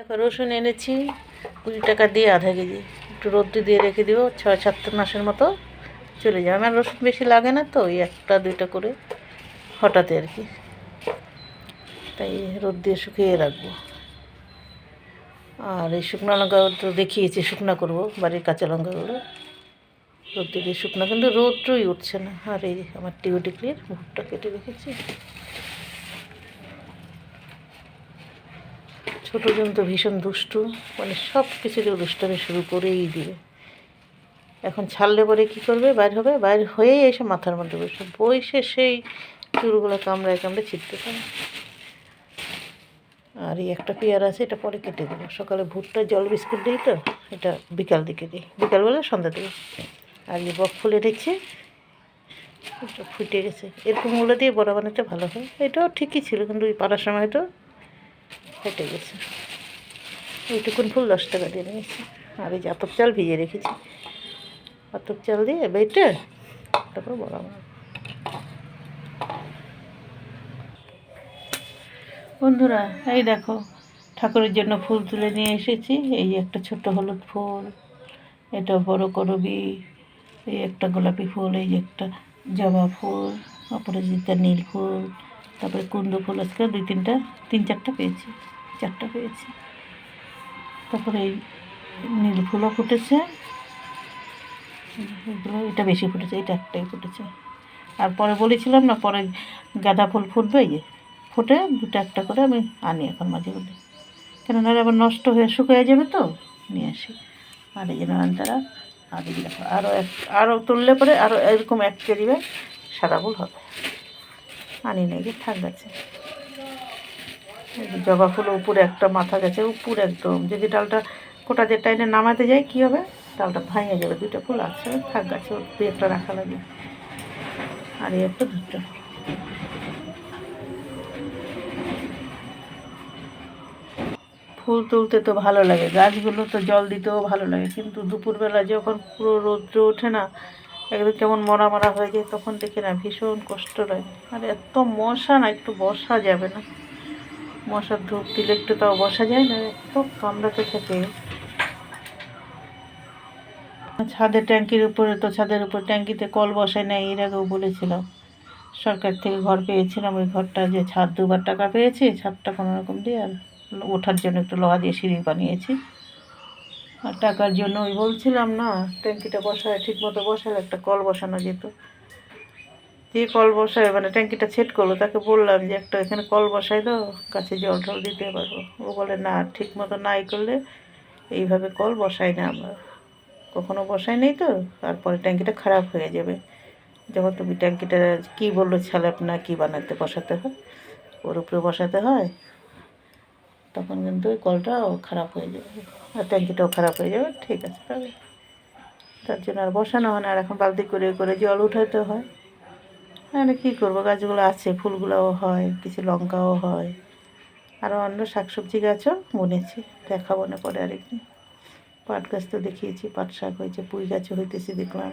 দেখো রসুন এনেছি 20 টাকা দিয়ে আধা কেজি, একটু রোদ্দুরে দিয়ে রেখে দিব 6-7 মাসের মতো চলে যায়। আমার রসুন বেশি লাগে না তো, ওই 1-2টা করে হঠাৎ আর কি, তাই রোদ দিয়ে শুকিয়ে রাখবো। আর এই শুকনো লঙ্কা তো দেখিয়েছি শুকনো করবো, বাড়ির কাঁচা লঙ্কাগুলো রোদ দিয়ে শুকনো, কিন্তু রোদটাই উঠছে না। আর এই আমার টিউটিক্লির ভুট্টা কেটে রেখেছি। ছোটো জন তো ভীষণ দুষ্টু, মানে সব কিছুতে দুষ্টামি শুরু করেই দিবে। এখন ছাড়লে পরে কী করবে, বাইর হবে, বাইর হয়েই এসে মাথার মধ্যে বসে সেই চুলগুলো কামড়ায় ছিটতে পারে। আর এই একটা পেয়ারা আছে, এটা পরে কেটে দেবো। সকালে ভুট্টা জল বিস্কুট দিই তো, এটা বিকাল দিকে দিই, বিকালবেলা সন্ধ্যা দিই। আর এই বক ফুলে দেখছি এটা ফুটে গেছে, এরকমগুলো দিয়ে বড়া বানাতে ভালো হয়। এটাও ঠিকই ছিল, কিন্তু ওই পাড়ার সময় তো ফেটে গেছে। এইটুকুন ফুল 10 টাকা দিয়ে নিয়েছি। আর এই যে আতপ চাল ভিজিয়ে রেখেছি, আতপ চাল দিয়ে বেটে তারপর বড়া বানাবো। বন্ধুরা এই দেখো, ঠাকুরের জন্য ফুল তুলে নিয়ে এসেছি। এই একটা ছোট্ট হলুদ ফুল, এটা বড় করবি, এই একটা গোলাপি ফুল, এই যে একটা জবা ফুল, অপরাজিতা নীল ফুল, তারপরে কুন্দ ফুল আজকে 3-4টা পেয়েছি, 4টা পেয়েছি। তারপরে এই নীল ফুলও ফুটেছে, এগুলো এটা বেশি ফুটেছে, এটা একটাই ফুটেছে। আর পরে বলেছিলাম না, পরে গাঁদা ফুল ফুটবে, এই যে ফুটে 2-1টা করে আমি আনি এখন মাঝে মধ্যে, কেন নাহলে আবার নষ্ট হয়ে শুকিয়ে যাবে তো, নিয়ে আসি। আর এই যে নয়নতারা, আর এই দেখো আরও তুললে পরে আরও এরকম 1 কেজি সাদা ফুল হবে। আনি নেই যে থাক গেছে। জবা ফুল উপরে একটা মাথা গেছে, উপরে একদম, যদি ডালটা কোটা যে টাইনে নামাতে যায় কী হবে, ডালটা ভাঙে যাবে। 2টা ফুল আছে, থাক গাছে 2-1টা রাখা লাগে। আর এই একটা 2টা ফুল তুলতে তো ভালো লাগে, গাছগুলো তো জল দিতেও ভালো লাগে, কিন্তু দুপুরবেলা যখন পুরো রৌদ্র ওঠে না, একদম কেমন মরা মরা হয়ে যায়, তখন দেখি না ভীষণ কষ্ট লাগে। আর এত মশা না, একটু বসা যাবে না। মশার ধূপ দিলে একটু তাও বসা যায় না, এত কামড়াতে থাকে। ছাদের ট্যাঙ্কির উপরে তো, ছাদের উপর ট্যাঙ্কিতে কল বসায় না, এর আগেও বলেছিলাম। সরকার থেকে ঘর পেয়েছিলাম, ওই ঘরটা যে ছাদ 2বার টাকা পেয়েছি, ছাদটা কোনো রকম দিয়ে, আর ওঠার জন্য একটু লোহা দিয়ে সিঁড়ি বানিয়েছি। আর টাকার জন্য ওই বলছিলাম না, ট্যাঙ্কিটা বসায় ঠিক মতো বসালে একটা কল বসানো যেত। যে কল বসায়, মানে ট্যাঙ্কিটা সেট করলো, তাকে বললাম যে একটা এখানে কল বসাই দাও, গাছে জল টল দিতে পারবো। ও বলে না, ঠিক মতো নাই করলে এইভাবে কল বসাই না আমরা, কখনো বসাই নেই তো, তারপরে ট্যাঙ্কিটা খারাপ হয়ে যাবে। যখন তুমি ট্যাঙ্কিটা কী বললো স্যালাপ না কী বানাতে বসাতে হয়, ওর উপরে বসাতে হয়, তখন কিন্তু ওই কলটাও খারাপ হয়ে যাবে, আর ট্যাঙ্কিটাও খারাপ হয়ে যাবে। ঠিক আছে তবে, তার জন্য আর বসানো হয় না। আর এখন বালতি করে করে জল উঠাতে হয়। মানে কী করবো, গাছগুলো আছে, ফুলগুলোও হয়, কিছু লঙ্কাও হয়, আরও অন্য শাকসবজি গাছও বুনেছি, দেখাবো না পরে আরেকদিন। পাট গাছ তো দেখিয়েছি, পাট শাক হয়েছে, পুঁই গাছও হইতেছে দেখলাম।